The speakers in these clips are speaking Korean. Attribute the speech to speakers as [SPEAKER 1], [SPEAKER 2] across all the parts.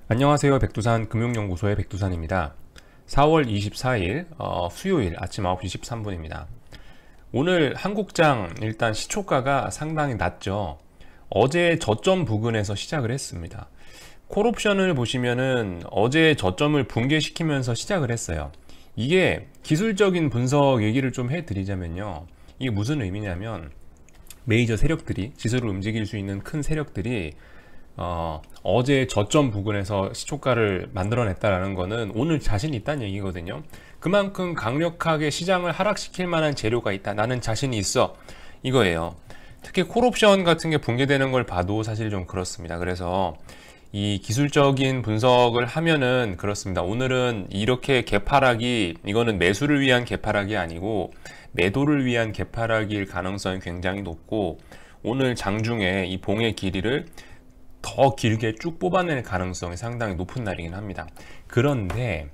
[SPEAKER 1] 안녕하세요. 백두산 금융연구소의 백두산입니다. 4월 24일 수요일 아침 9시 13분입니다. 오늘 한국장 일단 시초가가 상당히 낮죠. 어제 저점 부근에서 시작을 했습니다. 콜옵션을 보시면은 어제 저점을 붕괴시키면서 시작을 했어요. 이게 기술적인 분석 얘기를 좀 해드리자면요. 이게 무슨 의미냐면 메이저 세력들이 지수를 움직일 수 있는 큰 세력들이 어제 저점 부근에서 시초가를 만들어냈다라는 거는 오늘 자신 있다는 얘기거든요. 그만큼 강력하게 시장을 하락시킬 만한 재료가 있다. 나는 자신이 있어. 이거예요. 특히 콜옵션 같은 게 붕괴되는 걸 봐도 사실 좀 그렇습니다. 그래서 이 기술적인 분석을 하면은 그렇습니다. 오늘은 이렇게 개파락이 이거는 매수를 위한 개파락이 아니고 매도를 위한 개파락일 가능성이 굉장히 높고 오늘 장중에 이 봉의 길이를 더 길게 쭉 뽑아낼 가능성이 상당히 높은 날이긴 합니다. 그런데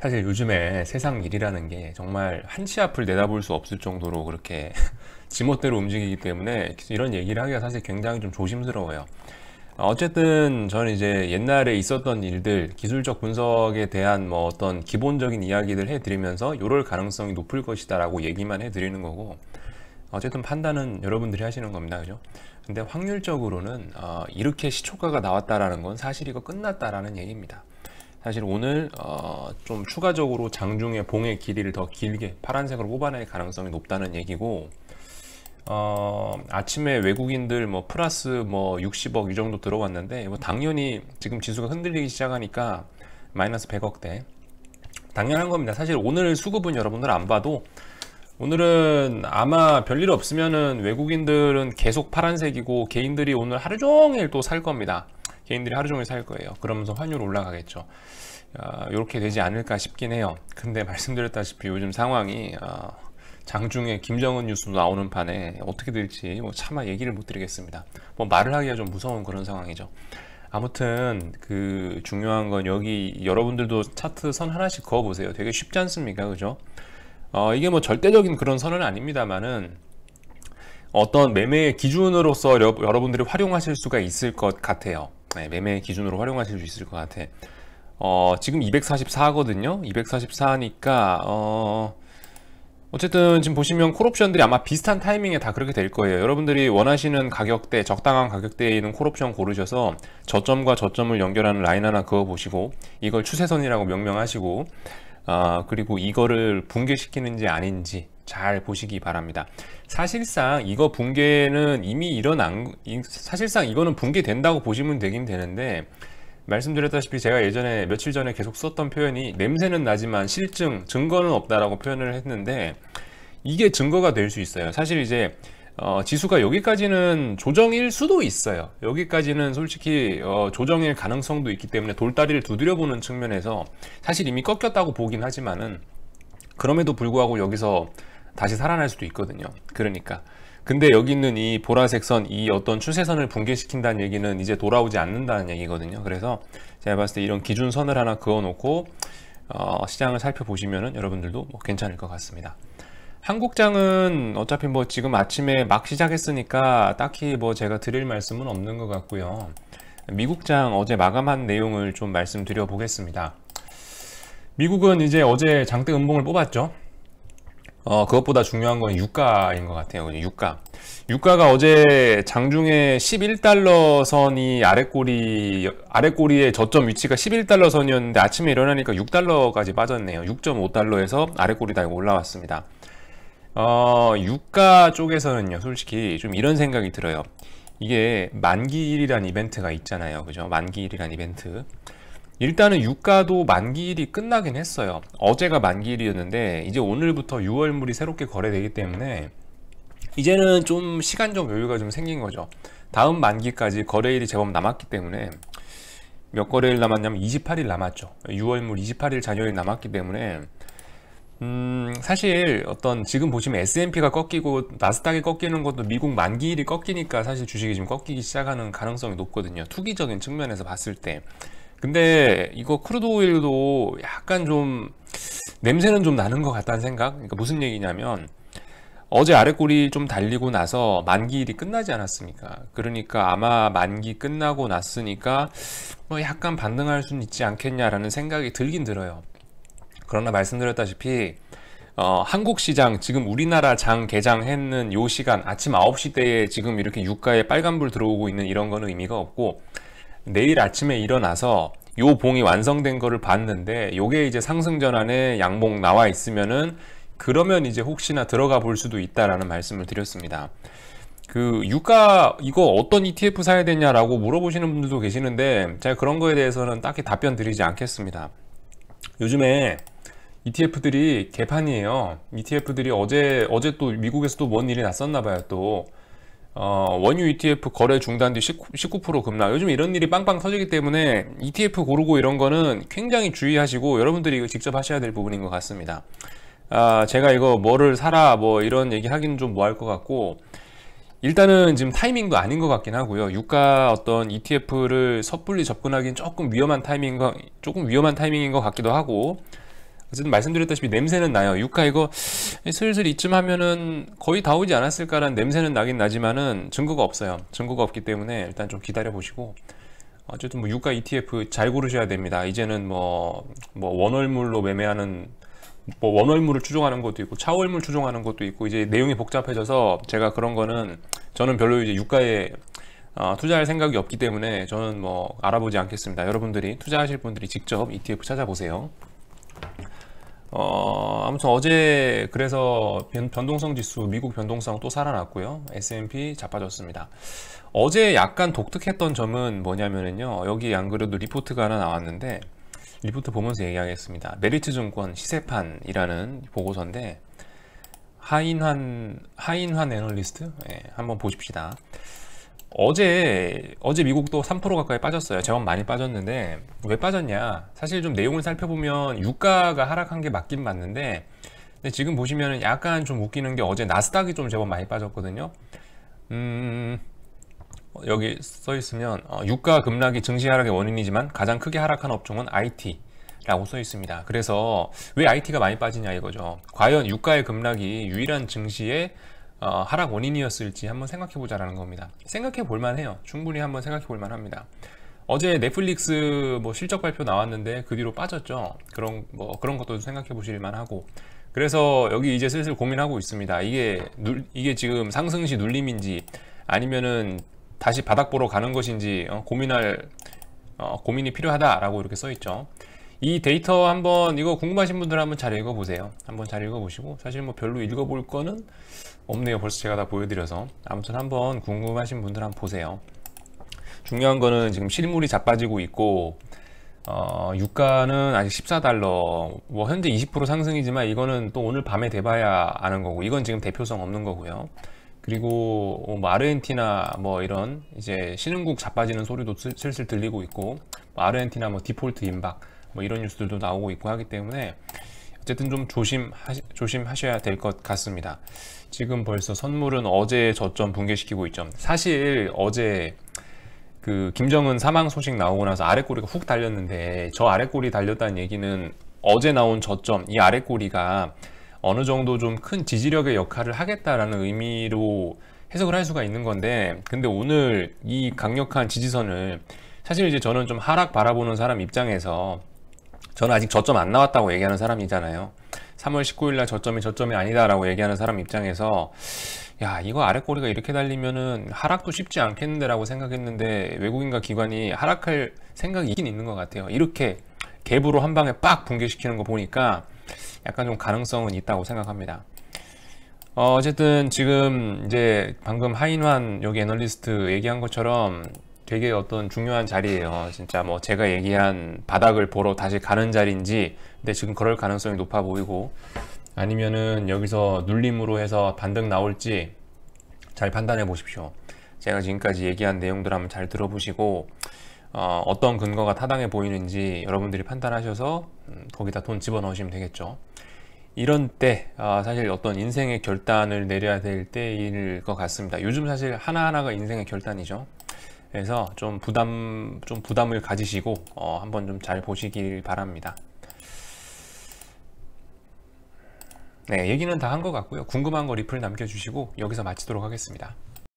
[SPEAKER 1] 사실 요즘에 세상 일이라는 게 정말 한치 앞을 내다볼 수 없을 정도로 그렇게 지멋대로 움직이기 때문에 이런 얘기를 하기가 사실 굉장히 좀 조심스러워요. 어쨌든 저는 이제 옛날에 있었던 일들, 기술적 분석에 대한 뭐 어떤 기본적인 이야기들 해드리면서 이럴 가능성이 높을 것이다 라고 얘기만 해드리는 거고, 어쨌든 판단은 여러분들이 하시는 겁니다. 그죠? 근데 확률적으로는 이렇게 시초가가 나왔다라는 건 사실 이거 끝났다라는 얘기입니다. 사실 오늘 좀 추가적으로 장중에 봉의 길이를 더 길게 파란색으로 뽑아낼 가능성이 높다는 얘기고, 아침에 외국인들 뭐 플러스 뭐 60억 이 정도 들어왔는데 뭐 당연히 지금 지수가 흔들리기 시작하니까 마이너스 100억대 당연한 겁니다. 사실 오늘 수급은 여러분들 안 봐도 오늘은 아마 별일 없으면은 외국인들은 계속 파란색이고 개인들이 오늘 하루 종일 또 살 겁니다. 개인들이 하루 종일 살 거예요. 그러면서 환율 올라가겠죠. 이렇게 되지 않을까 싶긴 해요. 근데 말씀드렸다시피 요즘 상황이 장중에 김정은 뉴스 나오는 판에 어떻게 될지 뭐 차마 얘기를 못 드리겠습니다. 뭐 말을 하기가 좀 무서운 그런 상황이죠. 아무튼 그 중요한 건 여기 여러분들도 차트 선 하나씩 그어 보세요. 되게 쉽지 않습니까? 그죠? 이게 뭐 절대적인 그런 선은 아닙니다만은 어떤 매매의 기준으로서 여러분들이 활용하실 수가 있을 것 같아요. 네, 매매의 기준으로 활용하실 수 있을 것 같아. 지금 244거든요. 244니까 어쨌든 지금 보시면 콜옵션들이 아마 비슷한 타이밍에 다 그렇게 될 거예요. 여러분들이 원하시는 가격대, 적당한 가격대에 있는 콜옵션 고르셔서 저점과 저점을 연결하는 라인 하나 그어 보시고 이걸 추세선이라고 명명하시고 그리고 이거를 붕괴시키는지 아닌지 잘 보시기 바랍니다. 사실상 이거 붕괴는 이미 사실상 이거는 붕괴된다고 보시면 되긴 되는데 말씀드렸다시피 제가 예전에 며칠 전에 계속 썼던 표현이 냄새는 나지만 증거는 없다라고 표현을 했는데 이게 증거가 될 수 있어요. 사실 이제 지수가 여기까지는 조정일 수도 있어요. 여기까지는 솔직히 조정일 가능성도 있기 때문에 돌다리를 두드려보는 측면에서 사실 이미 꺾였다고 보긴 하지만은 그럼에도 불구하고 여기서 다시 살아날 수도 있거든요. 그러니까 근데 여기 있는 이 보라색 선, 이 어떤 추세선을 붕괴시킨다는 얘기는 이제 돌아오지 않는다는 얘기거든요. 그래서 제가 봤을 때 이런 기준선을 하나 그어놓고 시장을 살펴보시면은 여러분들도 뭐 괜찮을 것 같습니다. 한국장은 어차피 뭐 지금 아침에 막 시작했으니까 딱히 뭐 제가 드릴 말씀은 없는 것 같고요. 미국장 어제 마감한 내용을 좀 말씀드려 보겠습니다. 미국은 이제 어제 장대 음봉을 뽑았죠. 그것보다 중요한 건 유가인 것 같아요. 유가가 어제 장중에 11달러 선이 아래꼬리의 저점 위치가 11달러 선이었는데 아침에 일어나니까 6달러까지 빠졌네요. 6.5달러에서 아래꼬리 달고 올라왔습니다. 유가 쪽에서는요, 솔직히 좀 이런 생각이 들어요. 이게 만기일이란 이벤트가 있잖아요. 그죠? 만기일이란 이벤트. 일단은 유가도 만기일이 끝나긴 했어요. 어제가 만기일이었는데 이제 오늘부터 6월물이 새롭게 거래되기 때문에 이제는 좀 시간적 여유가 좀 생긴 거죠. 다음 만기까지 거래일이 제법 남았기 때문에 몇 거래일 남았냐면 28일 남았죠. 6월물 28일 잔여일 남았기 때문에 사실 어떤 지금 보시면 S&P가 꺾이고 나스닥이 꺾이는 것도 미국 만기일이 꺾이니까 사실 주식이 지금 꺾이기 시작하는 가능성이 높거든요. 투기적인 측면에서 봤을 때. 근데 이거 크루드 오일도 약간 좀 냄새는 좀 나는 것 같다는 생각. 그러니까 무슨 얘기냐면 어제 아랫골이 좀 달리고 나서 만기일이 끝나지 않았습니까? 그러니까 아마 만기 끝나고 났으니까 뭐 약간 반등할 수는 있지 않겠냐라는 생각이 들긴 들어요. 그러나 말씀드렸다시피 한국 시장 지금 우리나라 장 개장했는 요 시간 아침 9시 때에 지금 이렇게 유가에 빨간불 들어오고 있는 이런 거는 의미가 없고, 내일 아침에 일어나서 요 봉이 완성된 거를 봤는데 요게 이제 상승 전환에 양봉 나와 있으면은, 그러면 이제 혹시나 들어가 볼 수도 있다라는 말씀을 드렸습니다. 그 유가 이거 어떤 ETF 사야 되냐라고 물어보시는 분들도 계시는데, 제가 그런 거에 대해서는 딱히 답변 드리지 않겠습니다. 요즘에 ETF들이 개판이에요. ETF들이 어제 또 미국에서 또 뭔 일이 났었나 봐요. 또 원유 ETF 거래 중단 뒤 19% 급락. 요즘 이런 일이 빵빵 터지기 때문에 ETF 고르고 이런 거는 굉장히 주의하시고 여러분들이 이거 직접 하셔야 될 부분인 것 같습니다. 제가 이거 뭐를 사라 뭐 이런 얘기 하기는 좀 뭐 할 것 같고, 일단은 지금 타이밍도 아닌 것 같긴 하고요. 유가 어떤 ETF를 섣불리 접근하기는 조금 위험한 타이밍인 것 같기도 하고, 어쨌든 말씀드렸다시피 냄새는 나요. 유가 이거 슬슬 이쯤 하면은 거의 다 오지 않았을까라는 냄새는 나긴 나지만은 증거가 없어요. 증거가 없기 때문에 일단 좀 기다려 보시고, 어쨌든 뭐 유가 ETF 잘 고르셔야 됩니다. 이제는 뭐 원월물로 매매하는, 뭐 원월물을 추종하는 것도 있고 차월물 추종하는 것도 있고, 이제 내용이 복잡해져서 제가 그런 거는 저는 별로 이제 유가에 투자할 생각이 없기 때문에 저는 뭐 알아보지 않겠습니다. 여러분들이 투자하실 분들이 직접 ETF 찾아보세요. 아무튼 어제 그래서 변동성 지수 미국 변동성 또 살아났고요. S&P 자빠졌습니다. 어제 약간 독특했던 점은 뭐냐면요, 여기 안 그래도 리포트가 하나 나왔는데 리포트 보면서 얘기하겠습니다. 메리츠증권 시세판이라는 보고서인데, 하인환 애널리스트, 한번 보십시다. 어제 미국도 3% 가까이 빠졌어요. 제법 많이 빠졌는데 왜 빠졌냐, 사실 좀 내용을 살펴보면 유가가 하락한 게 맞긴 맞는데, 근데 지금 보시면 약간 좀 웃기는 게 어제 나스닥이 좀 제법 많이 빠졌거든요. 여기 써 있으면 유가 급락이 증시 하락의 원인이지만 가장 크게 하락한 업종은 IT 라고 써 있습니다. 그래서 왜 IT가 많이 빠지냐 이거죠. 과연 유가의 급락이 유일한 증시의 하락 원인이었을지 한번 생각해 보자라는 겁니다. 생각해 볼 만해요. 충분히 한번 생각해 볼 만합니다. 어제 넷플릭스 뭐 실적 발표 나왔는데 그 뒤로 빠졌죠. 그런 것도 생각해 보실 만하고, 그래서 여기 이제 슬슬 고민하고 있습니다. 이게 지금 상승시 눌림인지 아니면은 다시 바닥 보러 가는 것인지 고민이 필요하다라고 이렇게 써 있죠. 이 데이터 한번 이거 궁금하신 분들 한번 잘 읽어보세요. 한번 잘 읽어보시고, 사실 뭐 별로 읽어볼 거는 없네요. 벌써 제가 다 보여드려서. 아무튼 한번 궁금하신 분들 한번 보세요. 중요한 거는 지금 실물이 자빠지고 있고, 유가는 아직 14달러, 뭐 현재 20% 상승이지만 이거는 또 오늘 밤에 돼봐야 아는 거고, 이건 지금 대표성 없는 거고요. 그리고 뭐 아르헨티나 뭐 이런 이제 신흥국 자빠지는 소리도 슬슬 들리고 있고, 뭐 아르헨티나 뭐 디폴트 임박 뭐 이런 뉴스들도 나오고 있고 하기 때문에 어쨌든 좀 조심하셔야 될 것 같습니다. 지금 벌써 선물은 어제 저점 붕괴시키고 있죠. 사실 어제 그 김정은 사망 소식 나오고 나서 아랫꼬리가 훅 달렸는데, 저 아랫꼬리 달렸다는 얘기는 어제 나온 저점, 이 아랫꼬리가 어느 정도 좀 큰 지지력의 역할을 하겠다라는 의미로 해석을 할 수가 있는 건데, 근데 오늘 이 강력한 지지선을, 사실 이제 저는 좀 하락 바라보는 사람 입장에서, 저는 아직 저점 안 나왔다고 얘기하는 사람이잖아요. 3월 19일 날 저점이 아니다라고 얘기하는 사람 입장에서, 야, 이거 아랫꼬리가 이렇게 달리면은 하락도 쉽지 않겠는데 라고 생각했는데, 외국인과 기관이 하락할 생각이 있긴 있는 것 같아요. 이렇게 갭으로 한 방에 빡 붕괴시키는 거 보니까 약간 좀 가능성은 있다고 생각합니다. 어쨌든 지금 이제 방금 하인환 여기 애널리스트 얘기한 것처럼 되게 어떤 중요한 자리예요. 진짜 뭐 제가 얘기한 바닥을 보러 다시 가는 자리인지, 근데 지금 그럴 가능성이 높아 보이고, 아니면은 여기서 눌림으로 해서 반등 나올지 잘 판단해 보십시오. 제가 지금까지 얘기한 내용들 한번 잘 들어보시고, 어떤 근거가 타당해 보이는지 여러분들이 판단하셔서 거기다 돈 집어넣으시면 되겠죠. 이런 때 사실 어떤 인생의 결단을 내려야 될 때일 것 같습니다. 요즘 사실 하나하나가 인생의 결단이죠. 그래서 좀 부담을 가지시고 한번 좀 잘 보시길 바랍니다. 네, 얘기는 다 한 것 같고요. 궁금한 거 리플 남겨주시고 여기서 마치도록 하겠습니다.